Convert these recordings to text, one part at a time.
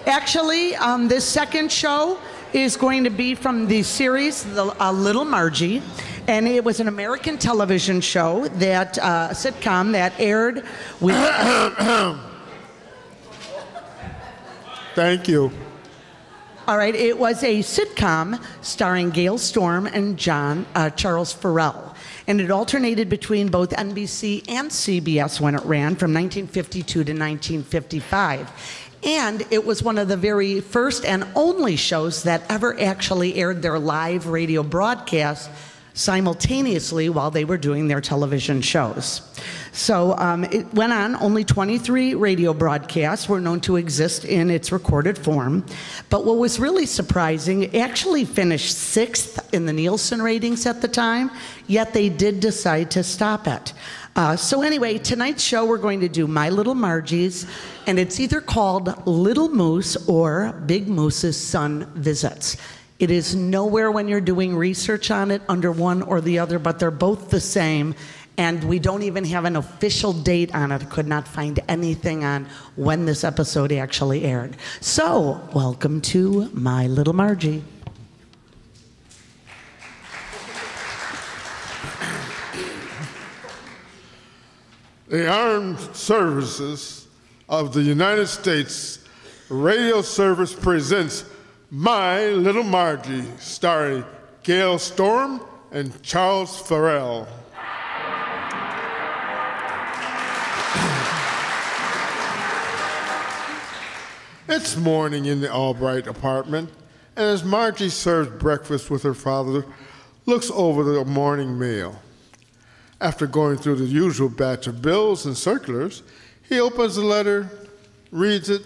Actually, this second show is going to be from the series Little Margie, and it was an American television show that sitcom that aired with. Thank you. All right, it was a sitcom starring Gail Storm and Charles Farrell. And it alternated between both NBC and CBS when it ran from 1952 to 1955. And it was one of the very first and only shows that ever actually aired their live radio broadcast simultaneously while they were doing their television shows. So it went on. Only 23 radio broadcasts were known to exist in its recorded form. But what was really surprising, it actually finished 6th in the Nielsen ratings at the time, yet they did decide to stop it. So anyway, tonight's show we're going to do My Little Margie's, and it's either called Little Moose or Big Moose's Son Visits. It is nowhere when you're doing research on it under one or the other, but they're both the same, and we don't even have an official date on it. I could not find anything on when this episode actually aired. So, welcome to My Little Margie. The Armed Services of the United States Radio Service presents My Little Margie, starring Gail Storm and Charles Farrell. It's morning in the Albright apartment, and as Margie serves breakfast with her father, looks over the morning mail. After going through the usual batch of bills and circulars, he opens the letter, reads it,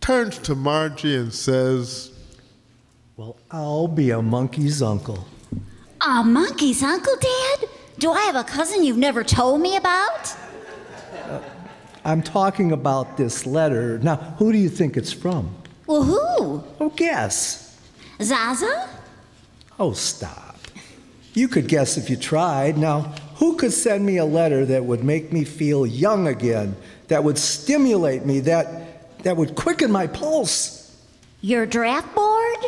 turns to Margie and says, "Well, I'll be a monkey's uncle." A monkey's uncle, Dad? Do I have a cousin you've never told me about? I'm talking about this letter. Now, who do you think it's from? Well, who? Oh, guess. Zaza? Oh, stop. You could guess if you tried. Now, who could send me a letter that would make me feel young again, that would stimulate me, that would quicken my pulse? Your draft board?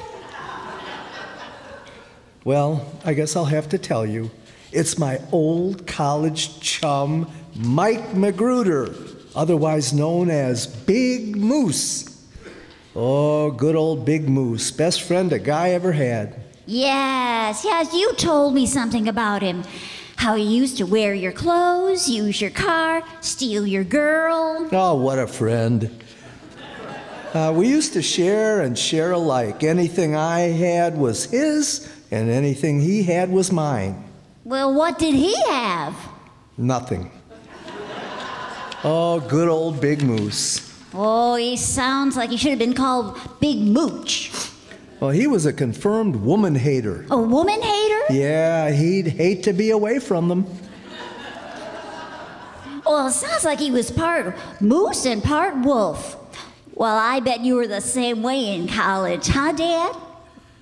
Well, I guess I'll have to tell you. It's my old college chum, Mike Magruder, otherwise known as Big Moose. Oh, good old Big Moose, best friend a guy ever had. Yes, you told me something about him. How he used to wear your clothes, use your car, steal your girl. Oh, what a friend. We used to share and share alike. Anything I had was his, and anything he had was mine. Well, what did he have? Nothing. Oh, good old Big Moose. Oh, he sounds like he should have been called Big Mooch. Well, he was a confirmed woman hater. A woman hater? Yeah, he'd hate to be away from them. Well, it sounds like he was part moose and part wolf. Well, I bet you were the same way in college, huh, Dad?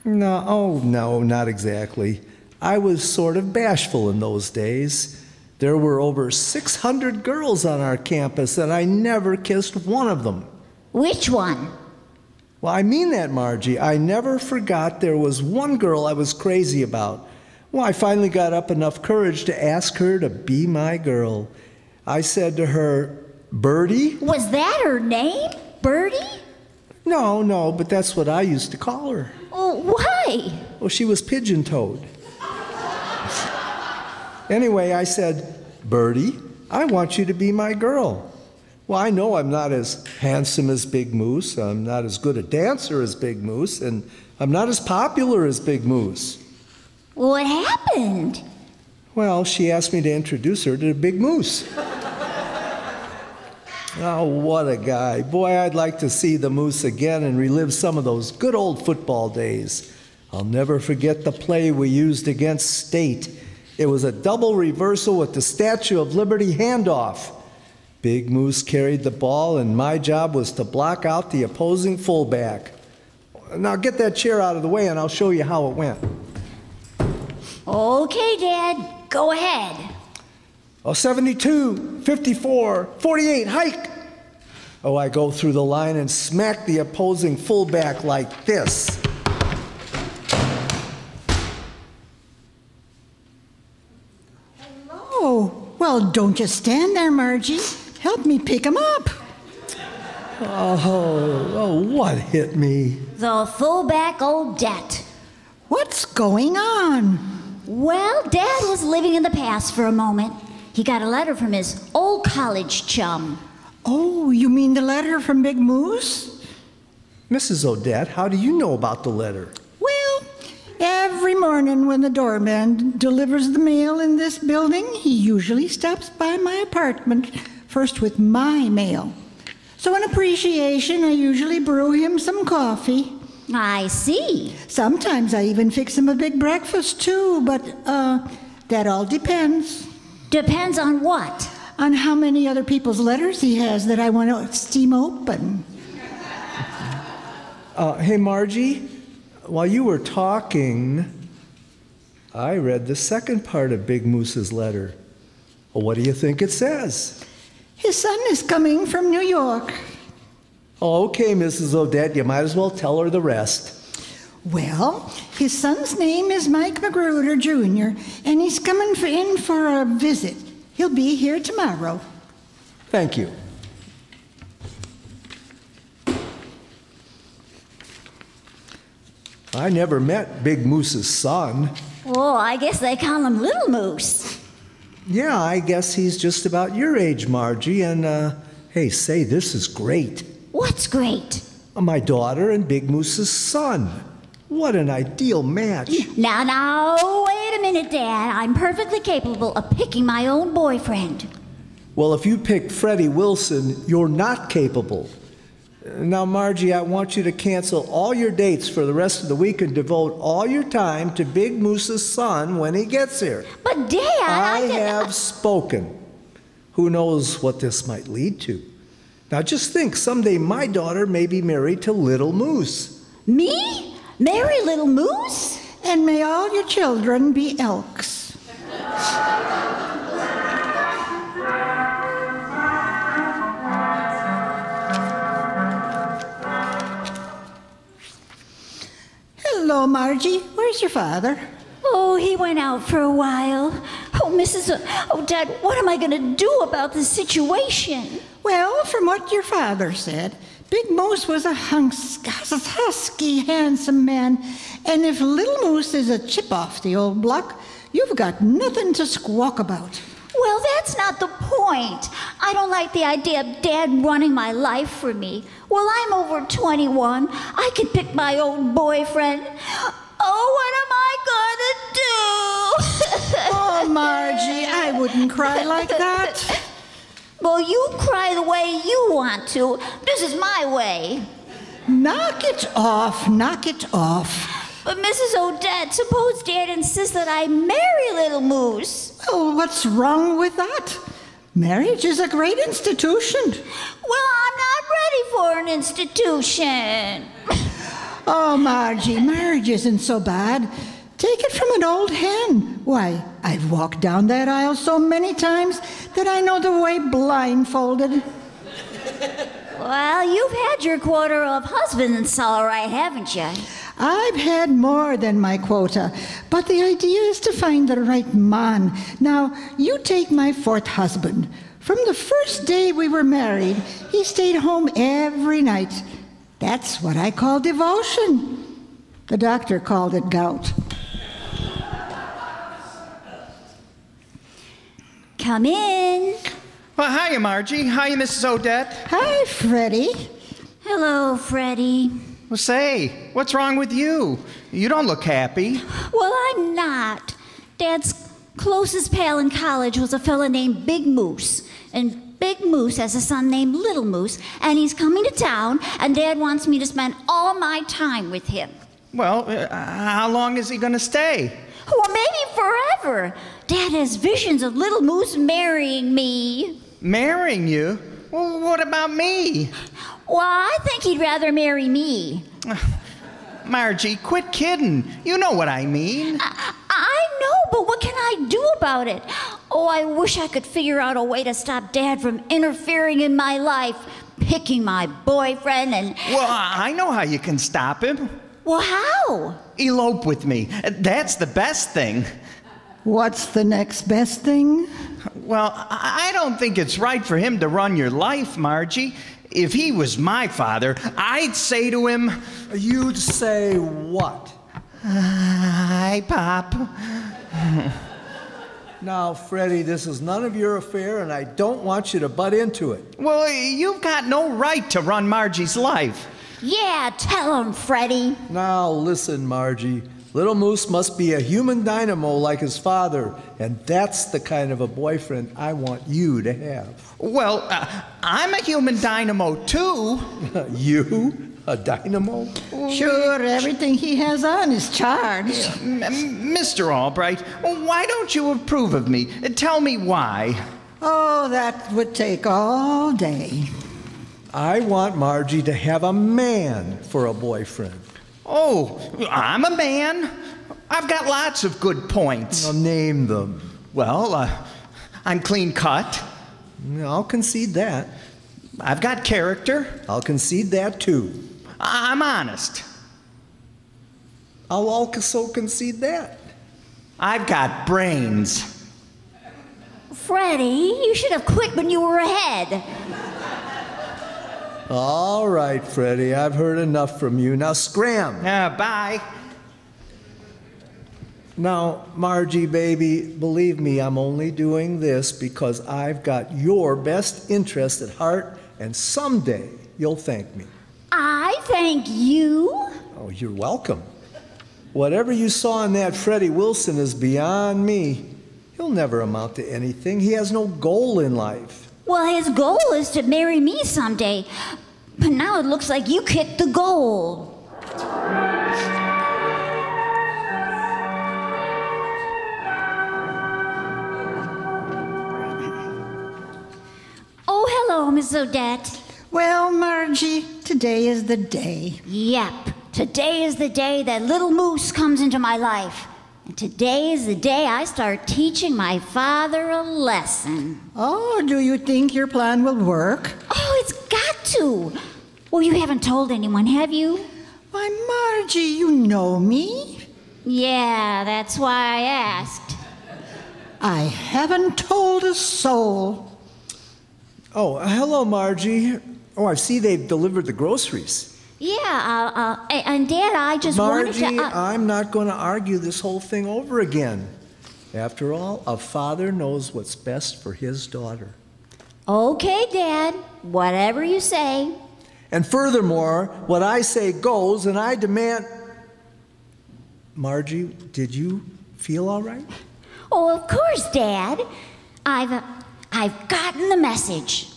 No, not exactly. I was sort of bashful in those days. There were over 600 girls on our campus, and I never kissed one of them. Which one? Well, I mean that, Margie. I never forgot there was one girl I was crazy about. Well, I finally got up enough courage to ask her to be my girl. I said to her, "Birdie?" Was that her name? Birdie? No, but that's what I used to call her. Oh, why? Well, she was pigeon-toed. Anyway, I said, "Birdie, I want you to be my girl." Well, I know I'm not as handsome as Big Moose, I'm not as good a dancer as Big Moose, and I'm not as popular as Big Moose. What happened? Well, she asked me to introduce her to Big Moose. Oh, what a guy. Boy, I'd like to see the Moose again and relive some of those good old football days. I'll never forget the play we used against State. It was a double reversal with the Statue of Liberty handoff. Big Moose carried the ball, and my job was to block out the opposing fullback. Now get that chair out of the way, and I'll show you how it went. Okay, Dad, go ahead. Oh, 72, 54, 48, hike. Oh, I go through the line and smack the opposing fullback like this. Oh, well, don't just stand there, Margie. Help me pick him up. Oh, what hit me? The fullback Odette. What's going on? Well, Dad was living in the past for a moment. He got a letter from his old college chum. Oh, you mean the letter from Big Moose? Mrs. Odette, how do you know about the letter? Well, every morning when the doorman delivers the mail in this building, he usually stops by my apartment first with my mail. So in appreciation, I usually brew him some coffee. I see. Sometimes I even fix him a big breakfast too, but that all depends. Depends on what? On how many other people's letters he has that I want to steam open. Hey, Margie, while you were talking, I read the second part of Big Moose's letter. Well, what do you think it says? His son is coming from New York. Okay, Mrs. Odette, you might as well tell her the rest. Well, his son's name is Mike Magruder Jr., and he's coming in for a visit. He'll be here tomorrow. Thank you. I never met Big Moose's son. Oh, I guess they call him Little Moose. Yeah, I guess he's just about your age, Margie, and, hey, say, this is great. What's great? My daughter and Big Moose's son. What an ideal match. Now, wait a minute, Dad. I'm perfectly capable of picking my own boyfriend. Well, if you pick Freddie Wilson, you're not capable. Now, Margie, I want you to cancel all your dates for the rest of the week and devote all your time to Big Moose's son when he gets here. But, Dad, I have spoken. Who knows what this might lead to? Now, just think, someday my daughter may be married to Little Moose. Me? Marry Little Moose? And may all your children be elks. Hello, Margie. Where's your father? Oh, he went out for a while. Oh, Dad, what am I going to do about this situation? Well, from what your father said, Big Moose was a husky, handsome man, and if Little Moose is a chip off the old block, you've got nothing to squawk about. Well, that's not the point. I don't like the idea of Dad running my life for me. Well, I'm over 21. I can pick my own boyfriend. Oh, what am I gonna do? Oh, Margie, I wouldn't cry like that. Well, you cry the way you want to. This is my way. Knock it off, knock it off. But Mrs. Odette, suppose Dad insists that I marry Little Moose. Oh, what's wrong with that? Marriage is a great institution. Well, I'm not ready for an institution. Oh, Margie, marriage isn't so bad. Take it from an old hen. Why, I've walked down that aisle so many times that I know the way blindfolded. Well, you've had your quota of husbands, all right, haven't you? I've had more than my quota, but the idea is to find the right man. Now, you take my fourth husband. From the first day we were married, he stayed home every night. That's what I call devotion. The doctor called it gout. Come in. Well, hiya, Margie. Hiya, Mrs. Odette. Hi, Freddie. Hello, Freddie. Well, say, what's wrong with you? You don't look happy. Well, I'm not. Dad's closest pal in college was a fella named Big Moose. And Big Moose has a son named Little Moose, and he's coming to town, and Dad wants me to spend all my time with him. Well, how long is he going to stay? Or maybe forever. Dad has visions of Little Moose marrying me. Marrying you? Well, what about me? Well, I think he'd rather marry me. Margie, quit kidding. You know what I mean. I know, but what can I do about it? Oh, I wish I could figure out a way to stop Dad from interfering in my life. picking my boyfriend and... Well, I know how you can stop him. Well, how? Elope with me. That's the best thing. What's the next best thing? Well, I don't think it's right for him to run your life, Margie. If he was my father, I'd say to him... You'd say what? Hi, Pop. Now, Freddie, this is none of your affair, and I don't want you to butt into it. Well, you've got no right to run Margie's life. Yeah, tell him, Freddie. Now, listen, Margie. Little Moose must be a human dynamo like his father, and that's the kind of a boyfriend I want you to have. Well, I'm a human dynamo, too. You? A dynamo? Sure, everything he has on is charged. Mr. Albright, why don't you approve of me? Tell me why. Oh, that would take all day. I want Margie to have a man for a boyfriend. Oh, I'm a man. I've got lots of good points. Now, name them. Well, I'm clean cut. I'll concede that. I've got character. I'll concede that, too. I'm honest. I'll also concede that. I've got brains. Freddie, you should have quit when you were ahead. All right, Freddie, I've heard enough from you. Now scram. Bye. Now, Margie, baby, believe me, I'm only doing this because I've got your best interest at heart, and someday you'll thank me. I thank you. Oh, you're welcome. Whatever you saw in that Freddie Wilson is beyond me. He'll never amount to anything. He has no goal in life. Well, his goal is to marry me someday. But now it looks like you kicked the goal. Oh, hello, Miss Odette. Well, Margie, today is the day. Yep, today is the day that little Moose comes into my life. And today is the day I start teaching my father a lesson. Oh, do you think your plan will work? Oh, it's got to. Well, you haven't told anyone, have you? Why, Margie, you know me. Yeah, that's why I asked. I haven't told a soul. Oh, hello, Margie. Oh, I see they've delivered the groceries. Yeah, and Dad, I just wanted Margie, to... I'm not going to argue this whole thing over again. After all, a father knows what's best for his daughter. Okay, Dad, whatever you say. And furthermore, what I say goes, and I demand... Margie, did you feel all right? Oh, of course, Dad. I've gotten the message.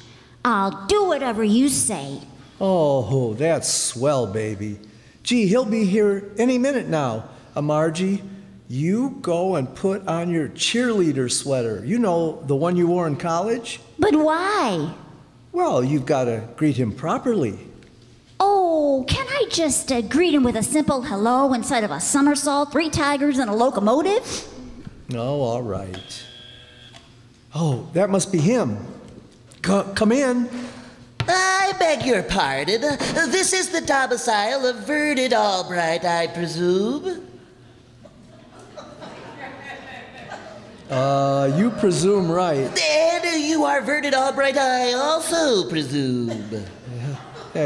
I'll do whatever you say. Oh, that's swell, baby. Gee, he'll be here any minute now. Margie, you go and put on your cheerleader sweater. You know, the one you wore in college? But why? Well, you've got to greet him properly. Oh, can I just greet him with a simple hello instead of a somersault, 3 tigers, and a locomotive? Oh, all right. Oh, that must be him. Come in. I beg your pardon. This is the domicile of Vernon Albright, I presume. You presume right. And you are Vernon Albright, I also presume.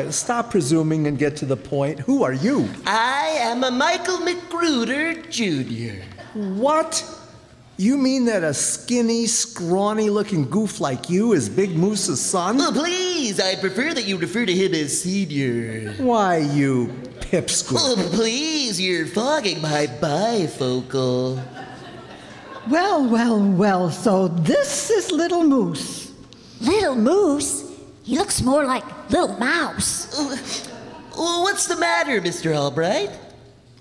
Stop presuming and get to the point. Who are you? I am a Michael McGruder Jr. What? You mean that a skinny, scrawny-looking goof like you is Big Moose's son? Oh, please, I'd prefer that you refer to him as Senior. Why, you pipsqueak. Oh, please, you're fogging my bifocal. Well, so this is Little Moose. Little Moose? He looks more like Little Mouse. What's the matter, Mr. Albright?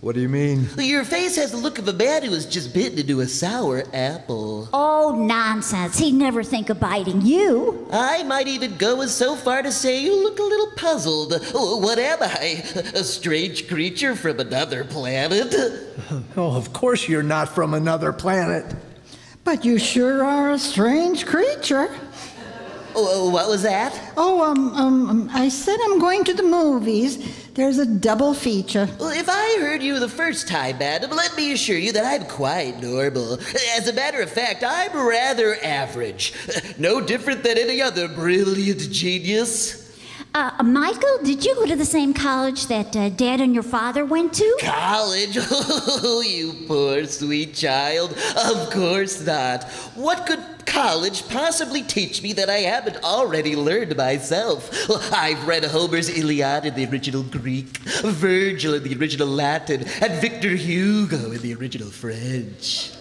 What do you mean? Your face has the look of a man who has just bitten into a sour apple. Oh, nonsense. He'd never think of biting you. I might even go as so far to say you look a little puzzled. What am I? A strange creature from another planet? Oh, of course you're not from another planet. But you sure are a strange creature. Oh, what was that? I said I'm going to the movies. There's a double feature. Well, if I heard you the first time, madam, let me assure you that I'm quite normal. As a matter of fact, I'm rather average. No different than any other brilliant genius. Michael, did you go to the same college that Dad and your father went to? College? Oh, you poor sweet child. Of course not. What could college possibly teach me that I haven't already learned myself? Well, I've read Homer's Iliad in the original Greek, Virgil in the original Latin, and Victor Hugo in the original French.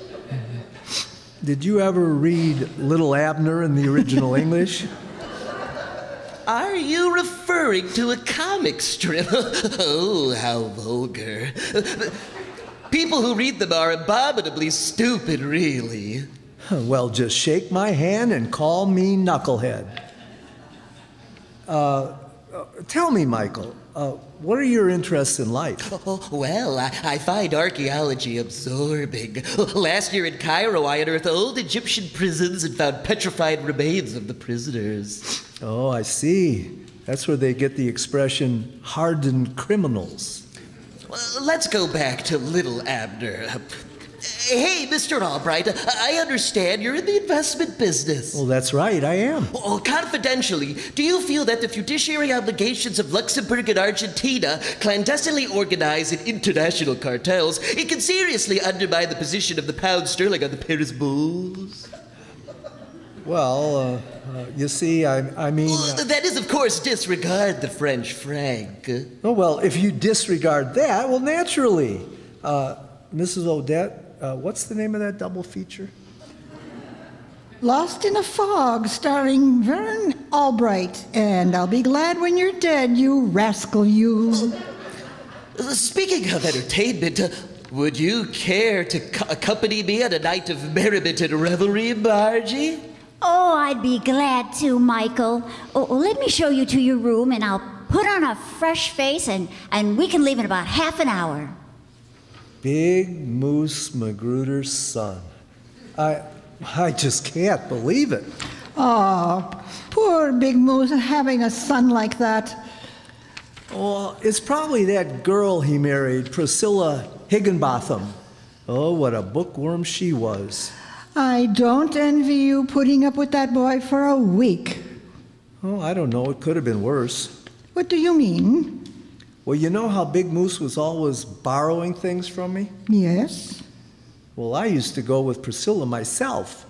Did you ever read Little Abner in the original English? Are you referring to a comic strip? Oh, how vulgar. People who read them are abominably stupid, really. Well, just shake my hand and call me Knucklehead. Tell me, Michael, what are your interests in life? Oh, well, I find archaeology absorbing. Last year in Cairo, I unearthed old Egyptian prisons and found petrified remains of the prisoners. Oh, I see. That's where they get the expression hardened criminals. Well, let's go back to Little Abner. Hey, Mr. Albright, I understand you're in the investment business. Well, that's right, I am. Oh, confidentially, do you feel that the fiduciary obligations of Luxembourg and Argentina, clandestinely organized in international cartels, it can seriously undermine the position of the pound sterling on the Paris bulls? Well, you see, I mean... that is, of course, disregard the French franc. Oh, well, if you disregard that, well, naturally. Mrs. Odette, what's the name of that double feature? Lost in a Fog, starring Vern Albright. And I'll be glad when you're dead, you rascal, you. Speaking of entertainment, would you care to accompany me on a night of merriment and revelry, Margie? Oh, I'd be glad to, Michael. Oh, let me show you to your room, and I'll put on a fresh face, and we can leave in about half an hour. Big Moose Magruder's son. I just can't believe it. Oh, poor Big Moose having a son like that. Well, it's probably that girl he married, Priscilla Higginbotham. Oh, what a bookworm she was. I don't envy you putting up with that boy for a week. Oh, I don't know. It could have been worse. What do you mean? Well, you know how Big Moose was always borrowing things from me? Yes. Well, I used to go with Priscilla myself.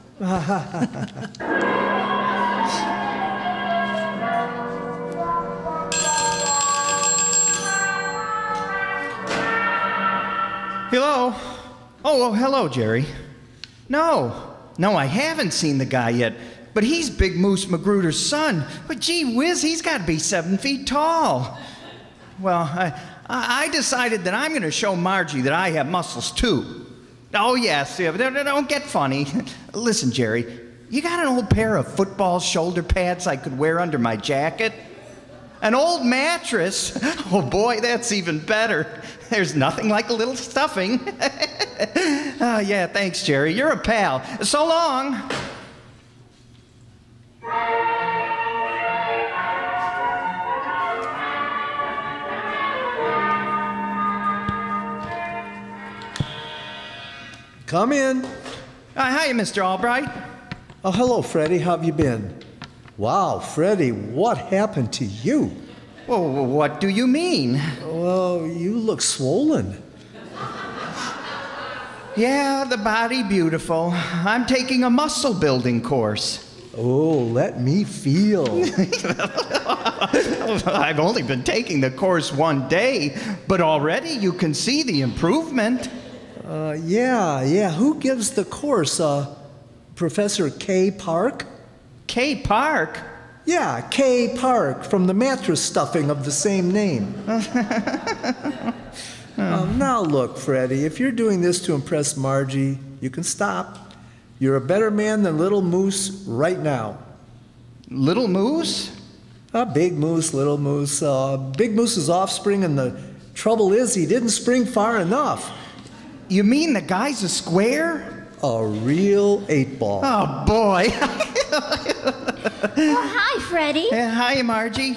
Hello? Oh, hello, Jerry. No, I haven't seen the guy yet, but he's Big Moose Magruder's son. But gee whiz, he's got to be 7 feet tall. Well, I decided that I'm going to show Margie that I have muscles too. Oh, yes, yeah, but don't get funny. Listen, Jerry, you got an old pair of football shoulder pads I could wear under my jacket? An old mattress? Oh, boy, that's even better. There's nothing like a little stuffing. Oh, yeah, thanks, Jerry. You're a pal. So long. Come in. Hi, Mr. Albright. Oh, hello, Freddie. How have you been? Wow, Freddie, what happened to you? Well, what do you mean? Well, you look swollen. Yeah, the body beautiful. I'm taking a muscle building course. Oh, let me feel. I've only been taking the course 1 day, but already you can see the improvement. Yeah. Who gives the course? Professor K. Park? K. Park? Yeah, K. Park, from the mattress stuffing of the same name. Now look, Freddie, if you're doing this to impress Margie, you can stop. You're a better man than Little Moose right now. Little Moose? Big Moose, Little Moose. Big Moose's offspring, and the trouble is he didn't spring far enough. You mean the guy's a square? A real 8-ball. Oh, boy. Oh, hi, Freddie. Hi, Margie.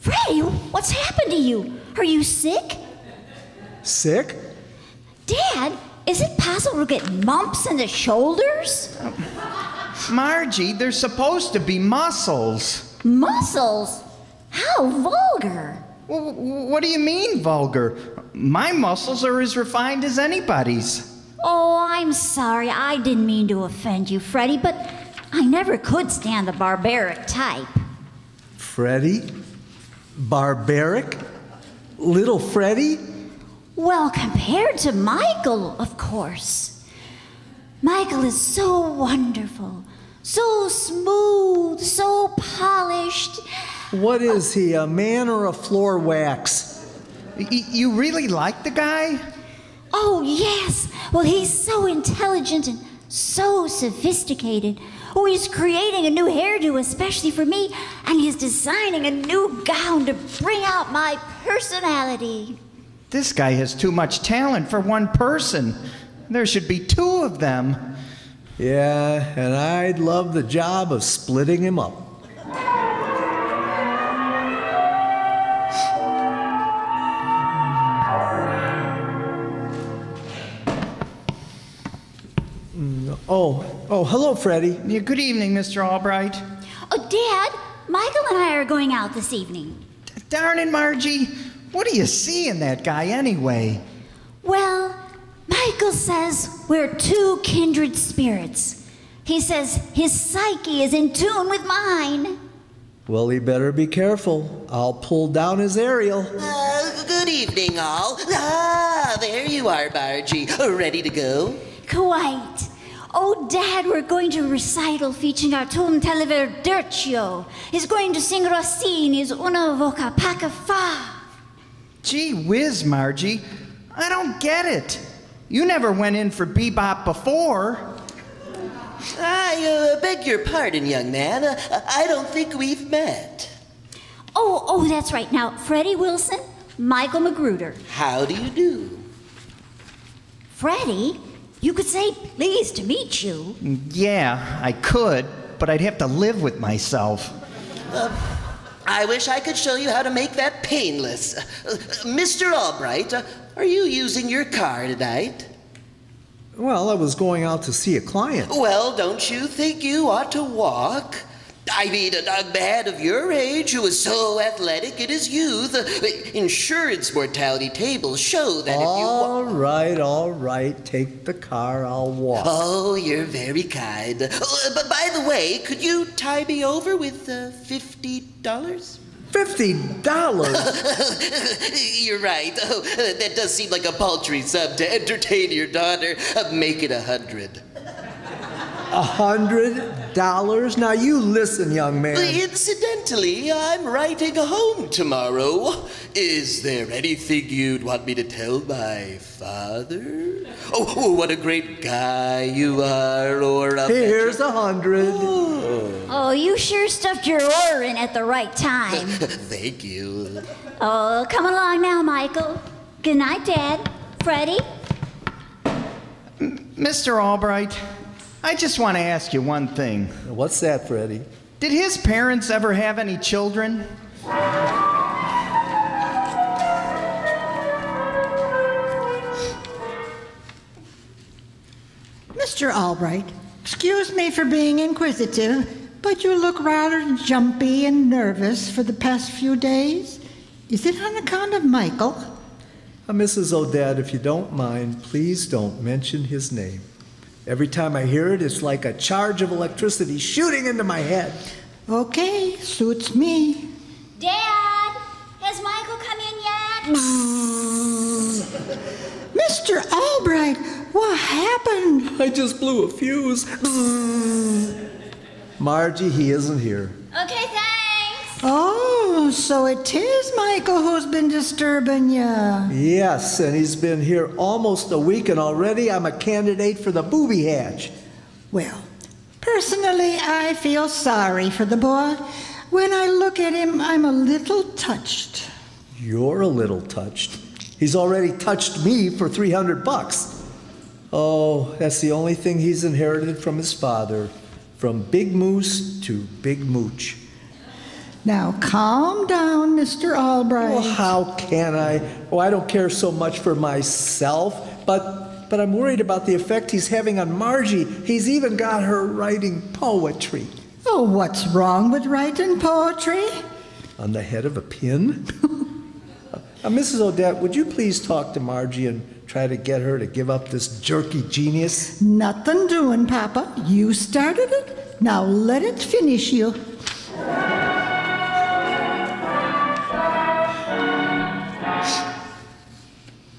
Freddie, what's happened to you? Are you sick? Sick? Dad, is it possible to get bumps in the shoulders? Margie, they're supposed to be muscles. Muscles? How vulgar. What do you mean, vulgar? My muscles are as refined as anybody's. Oh, I'm sorry. I didn't mean to offend you, Freddie, but I never could stand the barbaric type. Freddie? Barbaric? Little Freddie? Well, compared to Michael, of course. Michael is so wonderful, so smooth, so polished. What is he, a man or a floor wax? You really like the guy? Oh, yes. Well, he's so intelligent and so sophisticated. Oh, he's creating a new hairdo especially for me, and he's designing a new gown to bring out my personality. This guy has too much talent for one person. There should be two of them. Yeah, and I'd love the job of splitting him up. Oh, hello, Freddie. Yeah, good evening, Mr. Albright. Oh, Dad, Michael and I are going out this evening. Darn it, Margie. What do you see in that guy anyway? Well, Michael says we're two kindred spirits. He says his psyche is in tune with mine. Well, he better be careful. I'll pull down his aerial. Good evening, all. There you are, Margie. Ready to go? Quite. Oh, Dad, we're going to a recital featuring our Tom Televerdercio. He's going to sing Rossini's Una Voca Paca Fa. Gee whiz, Margie. I don't get it. You never went in for bebop before. I beg your pardon, young man. I don't think we've met. Oh, that's right. Now, Freddie Wilson, Michael Magruder. How do you do? Freddie, you could say pleased to meet you. Yeah, I could, but I'd have to live with myself. I wish I could show you how to make that painless. Mr. Albright, are you using your car tonight? Well, I was going out to see a client. Well, don't you think you ought to walk? I mean, a man of your age who is so athletic in his youth. Insurance mortality tables show that if you... All right. Take the car. I'll walk. Oh, you're very kind. But by the way, could you tie me over with $50? $50? You're right. Oh, that does seem like a paltry sum to entertain your daughter. Make it $100. $100? Now you listen, young man. Incidentally, I'm writing home tomorrow. Is there anything you'd want me to tell my father? Oh, what a great guy you are, or... Here's $100. Oh, you sure stuffed your oar in at the right time. Thank you. Oh, come along now, Michael. Good night, Dad. Freddie? Mr. Albright, I just want to ask you one thing. What's that, Freddie? Did his parents ever have any children? Mr. Albright, excuse me for being inquisitive, but you look rather jumpy and nervous for the past few days. Is it on account of Michael? Mrs. Odette, if you don't mind, please don't mention his name. Every time I hear it, it's like a charge of electricity shooting into my head. Okay, suits me. Dad, has Michael come in yet? Mr. Albright, what happened? I just blew a fuse. Margie, he isn't here. Okay, thanks. Oh, so it is Michael who's been disturbing you. Yes, and he's been here almost a week, and already I'm a candidate for the booby hatch. Well, personally, I feel sorry for the boy. When I look at him, I'm a little touched. You're a little touched. He's already touched me for $300. Oh, that's the only thing he's inherited from his father. from Big Moose to Big Mooch. Now, calm down, Mr. Albright. Well, how can I? Oh, I don't care so much for myself, but I'm worried about the effect he's having on Margie. He's even got her writing poetry. Oh, what's wrong with writing poetry? On the head of a pin? Mrs. Odette, would you please talk to Margie and try to get her to give up this jerky genius? Nothing doing, Papa. You started it. Now let it finish you.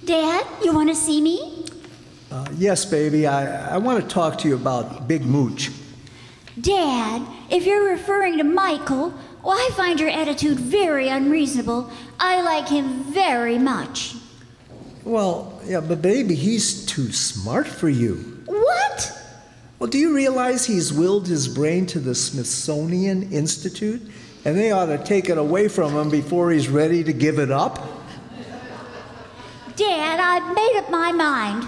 Dad, you want to see me? Yes, baby. I want to talk to you about Big Mooch. Dad, if you're referring to Michael, well, I find your attitude very unreasonable. I like him very much. Well, yeah, but baby, he's too smart for you. What? Well, do you realize he's willed his brain to the Smithsonian Institute? And they ought to take it away from him before he's ready to give it up? Dad, I've made up my mind.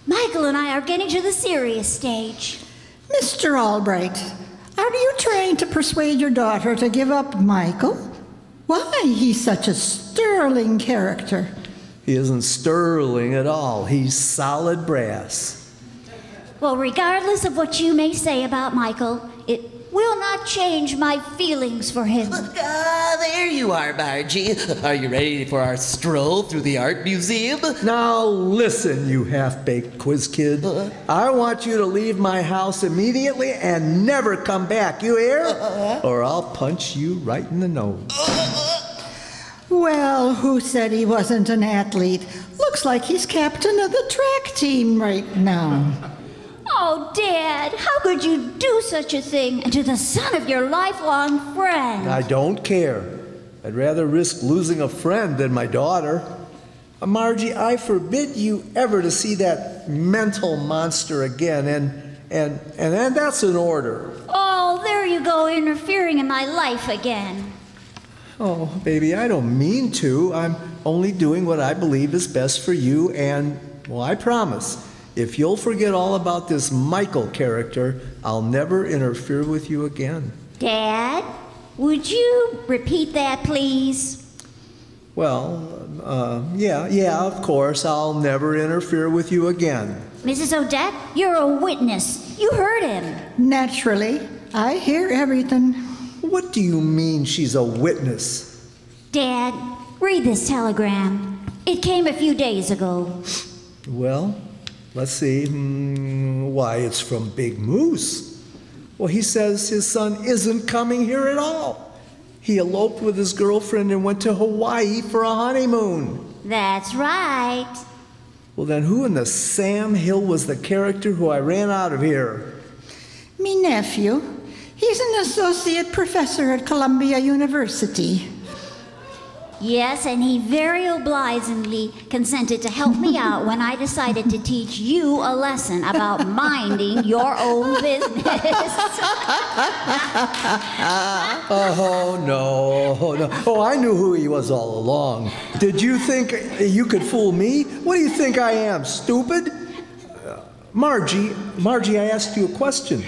Michael and I are getting to the serious stage. Mr. Albright, are you trying to persuade your daughter to give up Michael? Why, he's such a sterling character. He isn't sterling at all. He's solid brass. Well, regardless of what you may say about Michael, it will not change my feelings for him. There you are, Margie. Are you ready for our stroll through the art museum? Now listen, you half-baked quiz kid. I want you to leave my house immediately and never come back, you hear? Or I'll punch you right in the nose. Well, who said he wasn't an athlete? Looks like he's captain of the track team right now. Oh, Dad, how could you do such a thing to the son of your lifelong friend? I don't care. I'd rather risk losing a friend than my daughter. Margie, I forbid you ever to see that mental monster again, and that's an order. Oh, there you go, interfering in my life again. Oh, baby, I don't mean to. I'm only doing what I believe is best for you, and, well, I promise, if you'll forget all about this Michael character, I'll never interfere with you again. Dad, would you repeat that, please? Well, yeah, of course, I'll never interfere with you again. Mrs. Odette, you're a witness. You heard him. Naturally, I hear everything. What do you mean she's a witness? Dad, read this telegram. It came a few days ago. Well, let's see. Why, it's from Big Moose. Well, he says his son isn't coming here at all. He eloped with his girlfriend and went to Hawaii for a honeymoon. That's right. Well, then who in the Sam Hill was the character who I ran out of here? Me nephew. He's an associate professor at Columbia University. Yes, and he very obligingly consented to help me out when I decided to teach you a lesson about minding your own business. Oh, no. Oh, I knew who he was all along. Did you think you could fool me? What do you think I am, stupid? Margie, I asked you a question.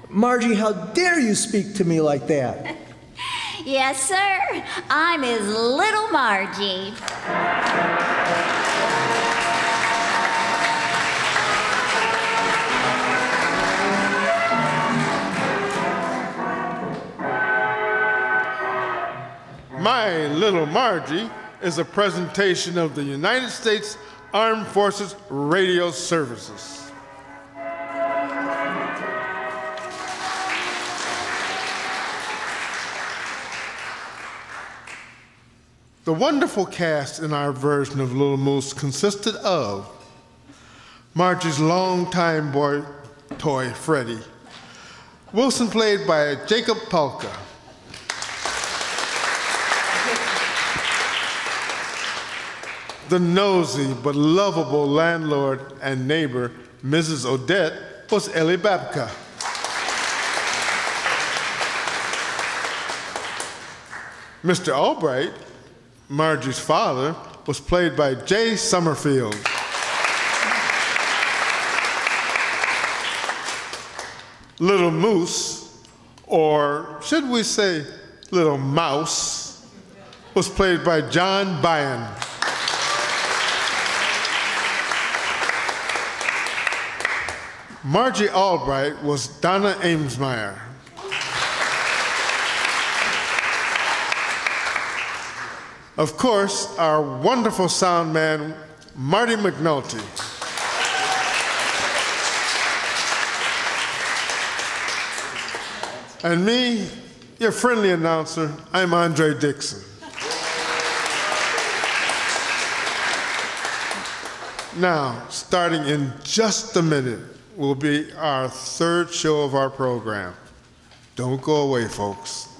Margie, how dare you speak to me like that? Yes, sir. I'm his little Margie. My Little Margie is a presentation of the United States Armed Forces Radio Services. The wonderful cast in our version of Little Moose consisted of Margie's longtime boy toy, Freddie. Wilson played by Jacob Palka. The nosy but lovable landlord and neighbor, Mrs. Odette, was Ellie Babka. Mr. Albright, Margie's father, was played by Jay Summerfield. Little Moose, or should we say Little Mouse, was played by John Bihun. Margie Albright was Donna Amesmeyer. Of course, our wonderful sound man, Marty McNulty. And me, your friendly announcer, I'm Andre Dixon. Now, starting in just a minute, will be our third show of our program. Don't go away, folks.